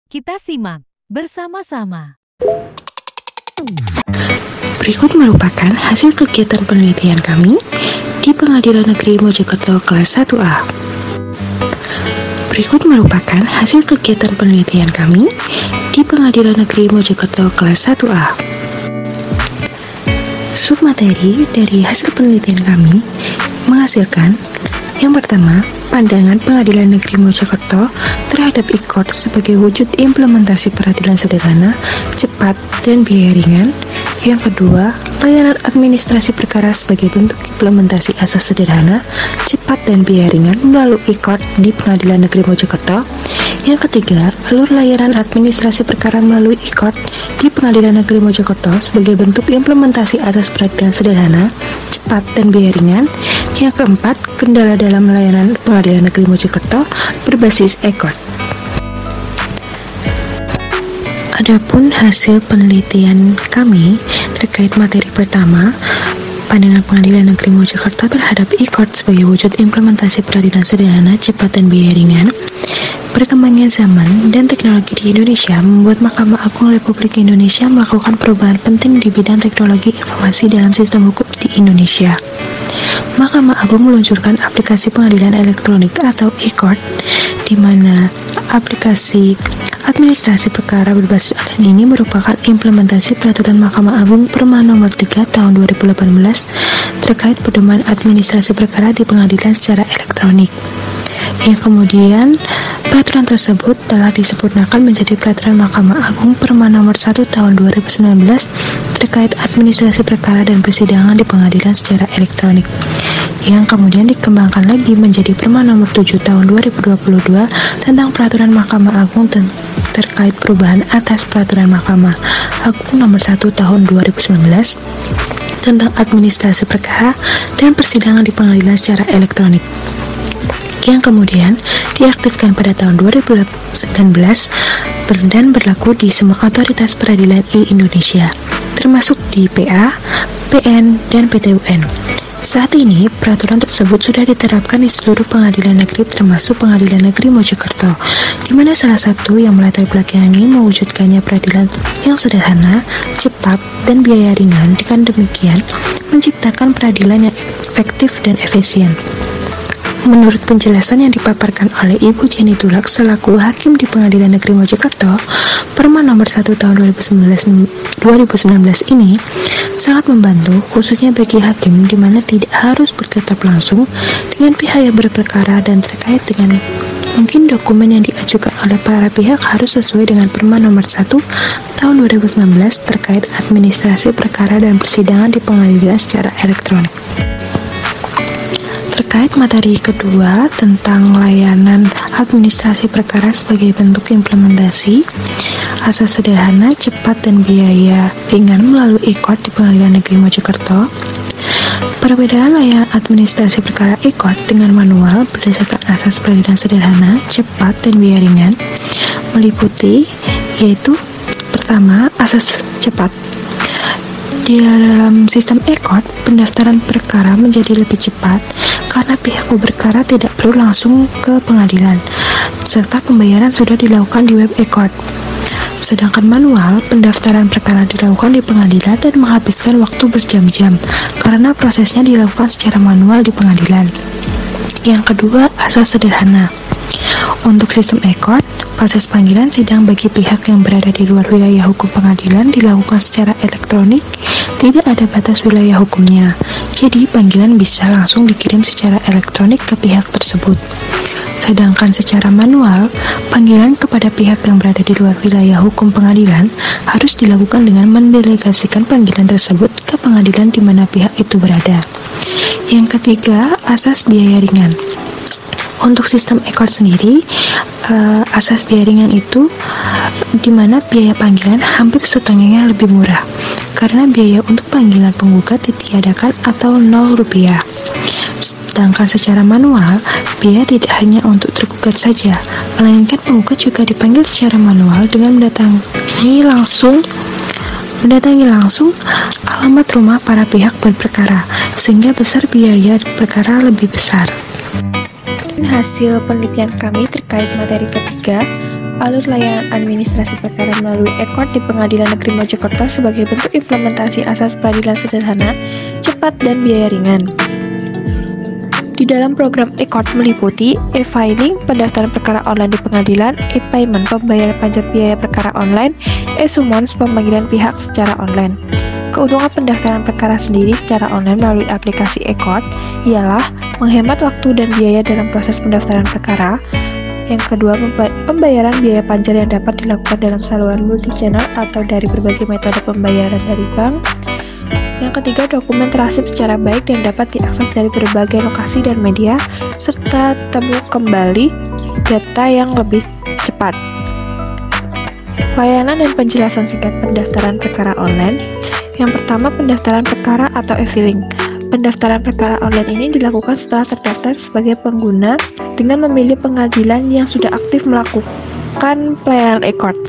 Kita simak bersama-sama. Berikut merupakan hasil kegiatan penelitian kami di Pengadilan Negeri Mojokerto kelas 1A. Berikut merupakan hasil kegiatan penelitian kami di Pengadilan Negeri Mojokerto kelas 1A. Submateri dari hasil penelitian kami menghasilkan yang pertama, pandangan Pengadilan Negeri Mojokerto terhadap ICOT sebagai wujud implementasi peradilan sederhana, cepat, dan biaya ringan. Yang kedua, layanan administrasi perkara sebagai bentuk implementasi asas sederhana, cepat, dan biaya ringan melalui ICOT di Pengadilan Negeri Mojokerto. Yang ketiga, alur layanan administrasi perkara melalui ICOT di Pengadilan Negeri Mojokerto sebagai bentuk implementasi asas peradilan sederhana, cepat, dan biaya ringan. Yang keempat, kendala dalam layanan Pengadilan Negeri Mojokerto berbasis ICOT. Adapun hasil penelitian kami terkait materi pertama, pandangan Pengadilan Negeri Mojokerto terhadap ICOT sebagai wujud implementasi peradilan sederhana, cepat, dan biaya ringan. Perkembangan zaman dan teknologi di Indonesia membuat Mahkamah Agung Republik Indonesia melakukan perubahan penting di bidang teknologi informasi dalam sistem hukum di Indonesia. Mahkamah Agung meluncurkan aplikasi pengadilan elektronik atau e-court, di mana aplikasi administrasi perkara berbasis online ini merupakan implementasi peraturan Mahkamah Agung Perma Nomor 3 Tahun 2018 terkait pedoman administrasi perkara di pengadilan secara elektronik. Yang kemudian peraturan tersebut telah disempurnakan menjadi peraturan Mahkamah Agung Perma Nomor 1 Tahun 2019 terkait administrasi perkara dan persidangan di pengadilan secara elektronik, yang kemudian dikembangkan lagi menjadi Perma Nomor 7 Tahun 2022 tentang peraturan Mahkamah Agung terkait perubahan atas peraturan Mahkamah Agung Nomor 1 Tahun 2019 tentang administrasi perkara dan persidangan di pengadilan secara elektronik, yang kemudian diaktifkan pada tahun 2019 dan berlaku di semua otoritas peradilan di Indonesia, termasuk di PA, PN, dan PT UN. Saat ini, peraturan tersebut sudah diterapkan di seluruh pengadilan negeri termasuk Pengadilan Negeri Mojokerto, di mana salah satu yang melatar belakangi mewujudkannya peradilan yang sederhana, cepat, dan biaya ringan. Dengan demikian, menciptakan peradilan yang efektif dan efisien. Menurut penjelasan yang dipaparkan oleh Ibu Jenny Tulak selaku Hakim di Pengadilan Negeri Mojokerto, Perma Nomor 1 Tahun 2019 ini sangat membantu khususnya bagi hakim di mana tidak harus bertatap langsung dengan pihak yang berperkara dan terkait dengan mungkin dokumen yang diajukan oleh para pihak harus sesuai dengan Perma Nomor 1 Tahun 2019 terkait administrasi perkara dan persidangan di pengadilan secara elektronik. Terkait materi kedua tentang layanan administrasi perkara sebagai bentuk implementasi asas sederhana, cepat, dan biaya ringan melalui ICOT di Pengadilan Negeri Mojokerto. Perbedaan layanan administrasi perkara ICOT dengan manual berdasarkan asas peradilan sederhana, cepat, dan biaya ringan meliputi yaitu pertama, asas cepat. Di dalam sistem ICOT, pendaftaran perkara menjadi lebih cepat karena pihak berperkara tidak perlu langsung ke pengadilan, serta pembayaran sudah dilakukan di web ICOT. Sedangkan manual, pendaftaran perkara dilakukan di pengadilan dan menghabiskan waktu berjam-jam karena prosesnya dilakukan secara manual di pengadilan. Yang kedua, asas sederhana. Untuk sistem ICOT, proses panggilan sidang bagi pihak yang berada di luar wilayah hukum pengadilan dilakukan secara elektronik, tidak ada batas wilayah hukumnya. Jadi, panggilan bisa langsung dikirim secara elektronik ke pihak tersebut. Sedangkan secara manual, panggilan kepada pihak yang berada di luar wilayah hukum pengadilan harus dilakukan dengan mendelegasikan panggilan tersebut ke pengadilan di mana pihak itu berada. Yang ketiga, asas biaya ringan. Untuk sistem ICOT sendiri, asas biaya ringan itu di mana biaya panggilan hampir setengahnya lebih murah karena biaya untuk panggilan penggugat ditiadakan atau Rp0. Sedangkan secara manual, biaya tidak hanya untuk tergugat saja, melainkan penggugat juga dipanggil secara manual dengan mendatangi langsung alamat rumah para pihak berperkara, sehingga besar biaya perkara lebih besar. Hasil penelitian kami terkait materi ketiga, alur layanan administrasi perkara melalui e-court di Pengadilan Negeri Mojokerto sebagai bentuk implementasi asas peradilan sederhana, cepat, dan biaya ringan. Di dalam program e-court meliputi e-filing, pendaftaran perkara online di pengadilan, e-payment, pembayaran pajak biaya perkara online, e-summons, pemanggilan pihak secara online. Keuntungan pendaftaran perkara sendiri secara online melalui aplikasi e-court ialah menghemat waktu dan biaya dalam proses pendaftaran perkara. Yang kedua, pembayaran biaya panjar yang dapat dilakukan dalam saluran multi-channel atau dari berbagai metode pembayaran dari bank. Yang ketiga, dokumen terarsip secara baik dan dapat diakses dari berbagai lokasi dan media, serta temu kembali data yang lebih cepat. Layanan dan penjelasan singkat pendaftaran perkara online. Yang pertama, pendaftaran perkara atau e-filing. Pendaftaran perkara online ini dilakukan setelah terdaftar sebagai pengguna dengan memilih pengadilan yang sudah aktif melakukan pelayanan e-court.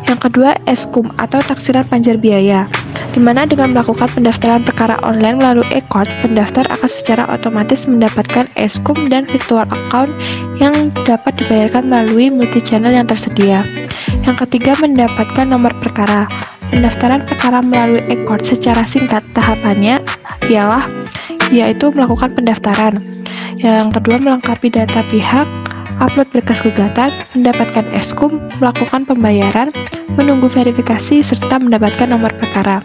Yang kedua, eskum atau taksiran panjar biaya, di mana dengan melakukan pendaftaran perkara online melalui e-court, pendaftar akan secara otomatis mendapatkan eskum dan virtual account yang dapat dibayarkan melalui multi-channel yang tersedia. Yang ketiga, mendapatkan nomor perkara. Pendaftaran perkara melalui e-court secara singkat tahapannya yaitu melakukan pendaftaran. Yang kedua, melengkapi data pihak, upload berkas gugatan, mendapatkan eskum, melakukan pembayaran, menunggu verifikasi, serta mendapatkan nomor perkara.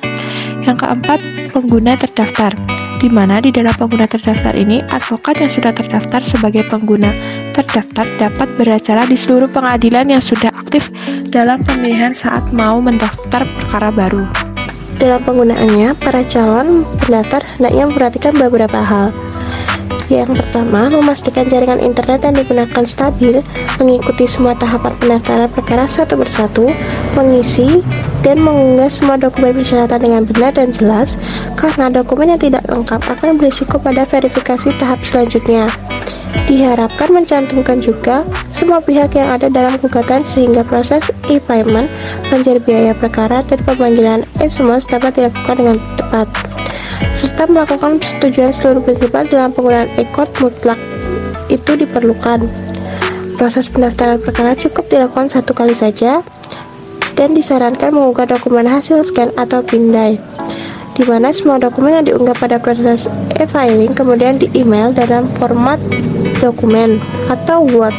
Yang keempat, pengguna terdaftar, di mana di dalam pengguna terdaftar ini, advokat yang sudah terdaftar sebagai pengguna terdaftar dapat beracara di seluruh pengadilan yang sudah aktif dalam pemilihan saat mau mendaftar perkara baru. Dalam penggunaannya, para calon pendaftar hendaknya memperhatikan beberapa hal. Yang pertama, memastikan jaringan internet yang digunakan stabil, mengikuti semua tahapan pendaftaran perkara satu persatu, mengisi dan mengunggah semua dokumen persyaratan dengan benar dan jelas, karena dokumen yang tidak lengkap akan berisiko pada verifikasi tahap selanjutnya. Diharapkan mencantumkan juga semua pihak yang ada dalam gugatan sehingga proses e-payment, panjar biaya perkara, dan pemanggilan e-summons dapat dilakukan dengan tepat, serta melakukan persetujuan seluruh prinsipal dalam penggunaan e-court mutlak itu diperlukan. Proses pendaftaran perkara cukup dilakukan satu kali saja dan disarankan mengunggah dokumen hasil scan atau pindai, di mana semua dokumen yang diunggah pada proses e-filing kemudian di-email dalam format dokumen atau Word.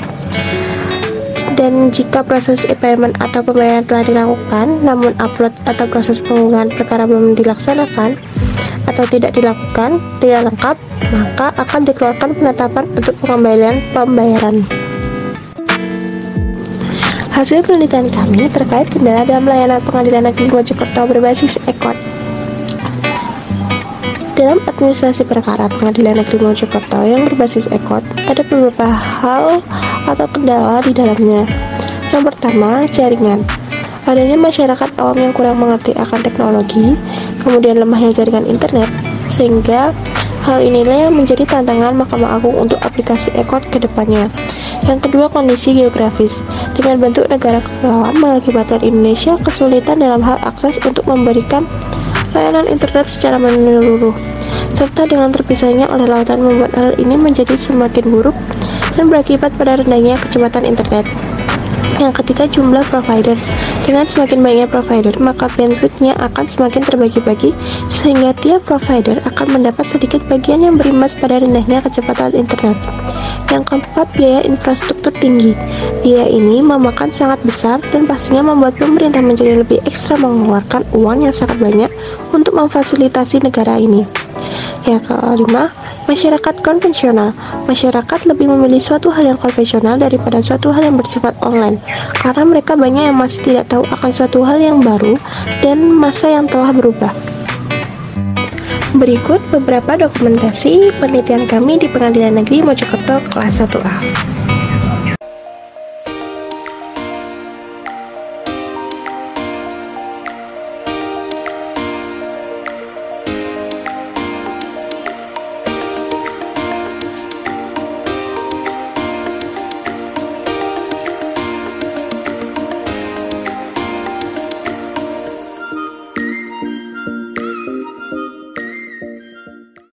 Dan jika proses e-payment atau pembayaran telah dilakukan, namun upload atau proses pengunggahan perkara belum dilaksanakan atau tidak dilakukan tidak lengkap, maka akan dikeluarkan penetapan untuk pengembalian pembayaran. Hasil penelitian kami terkait kendala dalam layanan Pengadilan Negeri Mojokerto berbasis e-court. Dalam administrasi perkara Pengadilan Negeri Mojokerto yang berbasis e-court, ada beberapa hal atau kendala di dalamnya. Yang pertama, jaringan. Adanya masyarakat awam yang kurang mengerti akan teknologi, kemudian lemahnya jaringan internet, sehingga hal inilah yang menjadi tantangan Mahkamah Agung untuk aplikasi e-court ke depannya. Yang kedua, kondisi geografis. Dengan bentuk negara kepulauan mengakibatkan Indonesia kesulitan dalam hal akses untuk memberikan layanan internet secara menyeluruh, serta dengan terpisahnya oleh lautan membuat hal ini menjadi semakin buruk dan berakibat pada rendahnya kecepatan internet. Yang ketiga, jumlah provider. Dengan semakin banyaknya provider, maka bandwidth-nya akan semakin terbagi-bagi, sehingga tiap provider akan mendapat sedikit bagian yang berimbas pada rendahnya kecepatan internet. Yang keempat, biaya infrastruktur tinggi. Biaya ini memakan sangat besar dan pastinya membuat pemerintah menjadi lebih ekstra mengeluarkan uang yang sangat banyak untuk memfasilitasi negara ini. Yang kelima, masyarakat konvensional. Masyarakat lebih memilih suatu hal yang konvensional daripada suatu hal yang bersifat online, karena mereka banyak yang masih tidak tahu akan suatu hal yang baru dan masa yang telah berubah. Berikut beberapa dokumentasi penelitian kami di Pengadilan Negeri Mojokerto kelas 1A.